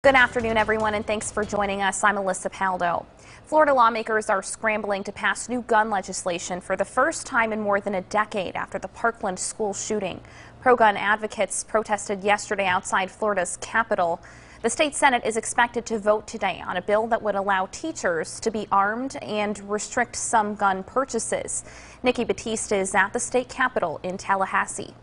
Good afternoon, everyone, and thanks for joining us. I'm Alyssa Paldo. Florida lawmakers are scrambling to pass new gun legislation for the first time in more than a decade after the Parkland school shooting. Pro-gun advocates protested yesterday outside Florida's Capitol. The state Senate is expected to vote today on a bill that would allow teachers to be armed and restrict some gun purchases. Nikki Batiste is at the state Capitol in Tallahassee.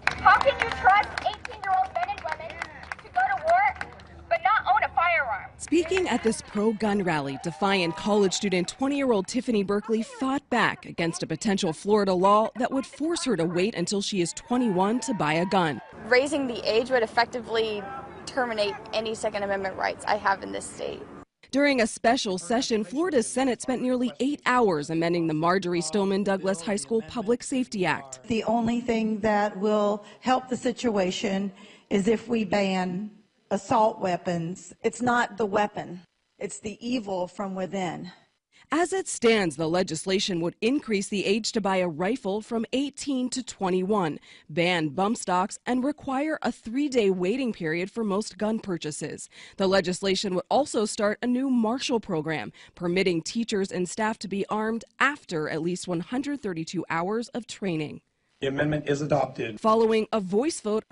How can you trust 18-year-old men and women to go to war but not own a firearm? Speaking at this pro-gun rally, defiant college student 20-year-old Tiffany Berkeley fought back against a potential Florida law that would force her to wait until she is 21 to buy a gun. Raising the age would effectively terminate any Second Amendment rights I have in this state. During a special session, Florida's Senate spent nearly 8 hours amending the Marjorie Stoneman Douglas High School Public Safety Act. The only thing that will help the situation is if we ban assault weapons. It's not the weapon, it's the evil from within. As it stands, the legislation would increase the age to buy a rifle from 18 to 21, ban bump stocks, and require a 3-day waiting period for most gun purchases. The legislation would also start a new Marshall program, permitting teachers and staff to be armed after at least 132 hours of training. The amendment is adopted. Following a voice vote,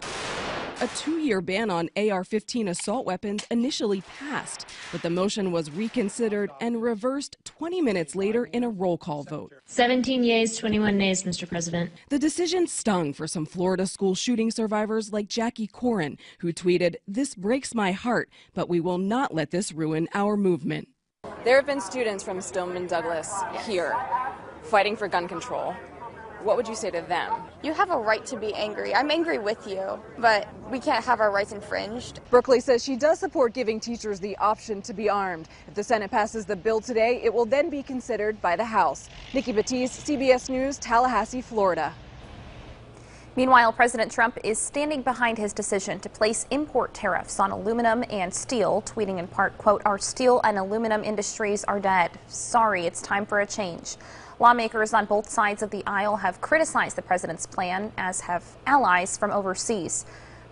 a 2-year ban on AR-15 assault weapons initially passed, but the motion was reconsidered and reversed 20 minutes later in a roll call vote. 17 yeas, 21 nays, Mr. President. The decision stung for some Florida school shooting survivors like Jackie Corin, who tweeted, "This breaks my heart, but we will not let this ruin our movement." There have been students from Stoneman Douglas here fighting for gun control. What would you say to them? You have a right to be angry. I'm angry with you, but we can't have our rights infringed. Berkeley says she does support giving teachers the option to be armed. If the Senate passes the bill today, it will then be considered by the House. Nikki Batiste, CBS News, Tallahassee, Florida. Meanwhile, President Trump is standing behind his decision to place import tariffs on aluminum and steel, tweeting in part, quote, "Our steel and aluminum industries are dead. Sorry, it's time for a change." Lawmakers on both sides of the aisle have criticized the president's plan, as have allies from overseas.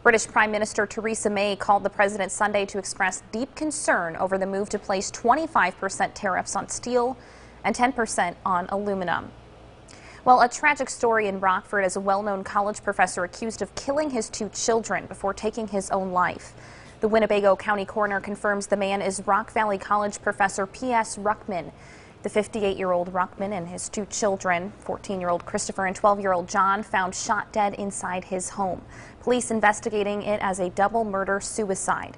British Prime Minister Theresa May called the president Sunday to express deep concern over the move to place 25% tariffs on steel and 10% on aluminum. Well, a tragic story in Rockford as a well-known college professor accused of killing his 2 children before taking his own life. The Winnebago County coroner confirms the man is Rock Valley College professor P.S. Ruckman. The 58-year-old Ruckman and his 2 children, 14-year-old Christopher and 12-year-old John, found shot dead inside his home. Police investigating it as a double murder-suicide.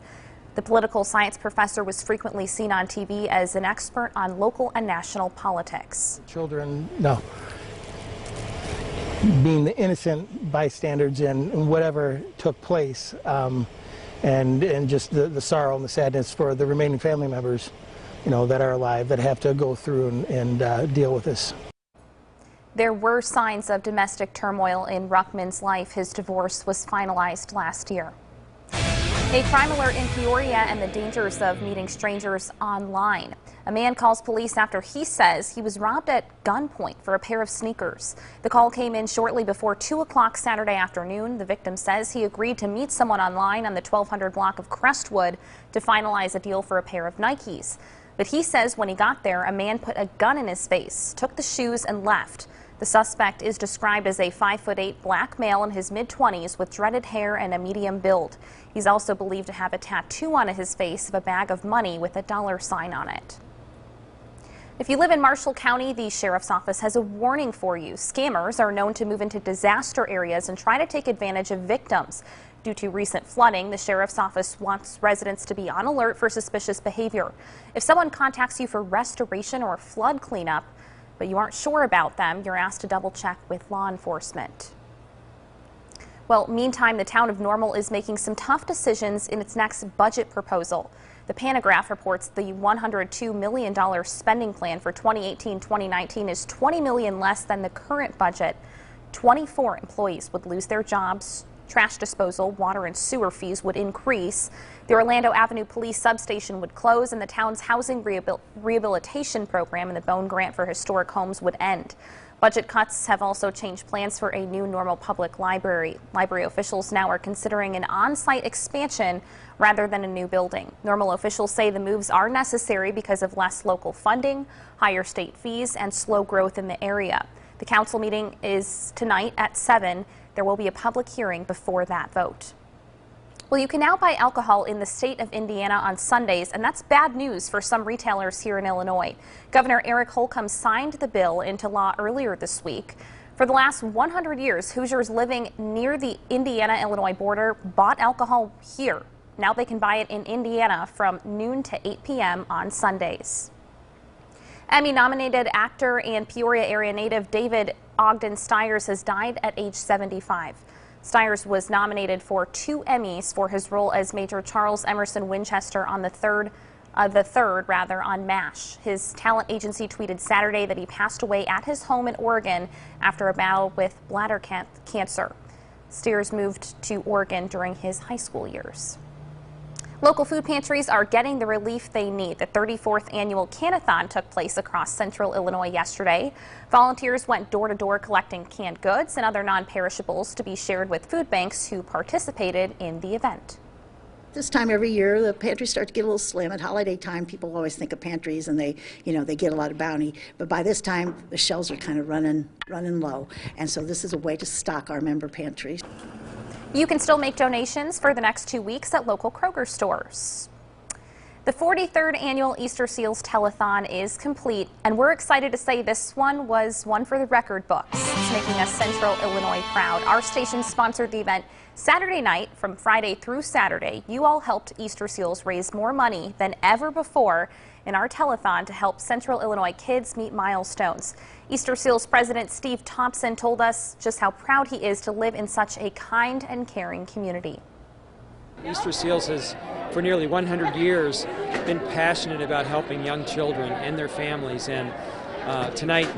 The political science professor was frequently seen on TV as an expert on local and national politics. Children, no. Being the innocent bystanders in whatever took place, and just the sorrow and the sadness for the remaining family members, you know, that are alive, that have to go through and deal with this. There were signs of domestic turmoil in Ruckman's life. His divorce was finalized last year. A crime alert in Peoria and the dangers of meeting strangers online. A man calls police after he says he was robbed at gunpoint for a pair of sneakers. The call came in shortly before 2 o'clock Saturday afternoon. The victim says he agreed to meet someone online on the 1200 block of Crestwood to finalize a deal for a pair of Nikes. But he says when he got there, a man put a gun in his face, took the shoes, and left. The suspect is described as a 5'8" black male in his mid-20s with dreaded hair and a medium build. He's also believed to have a tattoo on his face of a bag of money with a dollar sign on it. If you live in Marshall County, the Sheriff's Office has a warning for you. Scammers are known to move into disaster areas and try to take advantage of victims. Due to recent flooding, the Sheriff's Office wants residents to be on alert for suspicious behavior. If someone contacts you for restoration or flood cleanup, but you aren't sure about them, you're asked to double check with law enforcement. Well, meantime, the town of Normal is making some tough decisions in its next budget proposal. The Panagraph reports the $102 million spending plan for 2018-2019 is $20 million less than the current budget. 24 employees would lose their jobs. Trash disposal, water and sewer fees would increase. The Orlando Avenue Police Substation would close, and the town's housing rehabilitation program and the Bone Grant for Historic Homes would end. Budget cuts have also changed plans for a new Normal public library. Library officials now are considering an on-site expansion rather than a new building. Normal officials say the moves are necessary because of less local funding, higher state fees, and slow growth in the area. The council meeting is tonight at 7. There will be a public hearing before that vote. Well, you can now buy alcohol in the state of Indiana on Sundays, and that's bad news for some retailers here in Illinois. Governor Eric Holcomb signed the bill into law earlier this week. For the last 100 years, Hoosiers living near the Indiana-Illinois border bought alcohol here. Now they can buy it in Indiana from noon to 8 p.m. on Sundays. Emmy-nominated actor and Peoria area native David Ogden Stiers has died at age 75. Stiers was nominated for 2 Emmys for his role as Major Charles Emerson Winchester on the third on MASH. His talent agency tweeted Saturday that he passed away at his home in Oregon after a battle with bladder cancer. Stiers moved to Oregon during his high school years. Local food pantries are getting the relief they need. The 34th annual Can-a-thon took place across central Illinois yesterday. Volunteers went door to door collecting canned goods and other non-perishables to be shared with food banks who participated in the event. This time every year, the pantries start to get a little slim. At holiday time, people always think of pantries and they get a lot of bounty. But by this time, the shelves are kind of running low. And so this is a way to stock our member pantries. You can still make donations for the next 2 weeks at local Kroger stores. The 43rd annual Easter Seals Telethon is complete, and we're excited to say this one was one for the record books. It's making us Central Illinois proud. Our station sponsored the event Saturday night from Friday through Saturday. You all helped Easter Seals raise more money than ever before in our telethon to help Central Illinois kids meet milestones. Easter Seals President Steve Thompson told us just how proud he is to live in such a kind and caring community. Easter Seals has, for nearly 100 years, been passionate about helping young children and their families, and tonight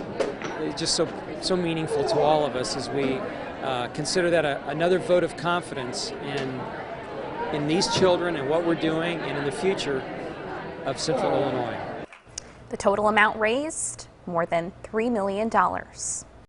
is just so meaningful to all of us as we consider that another vote of confidence in these children and what we're doing and in the future of Central Illinois. The total amount raised, more than $3 million.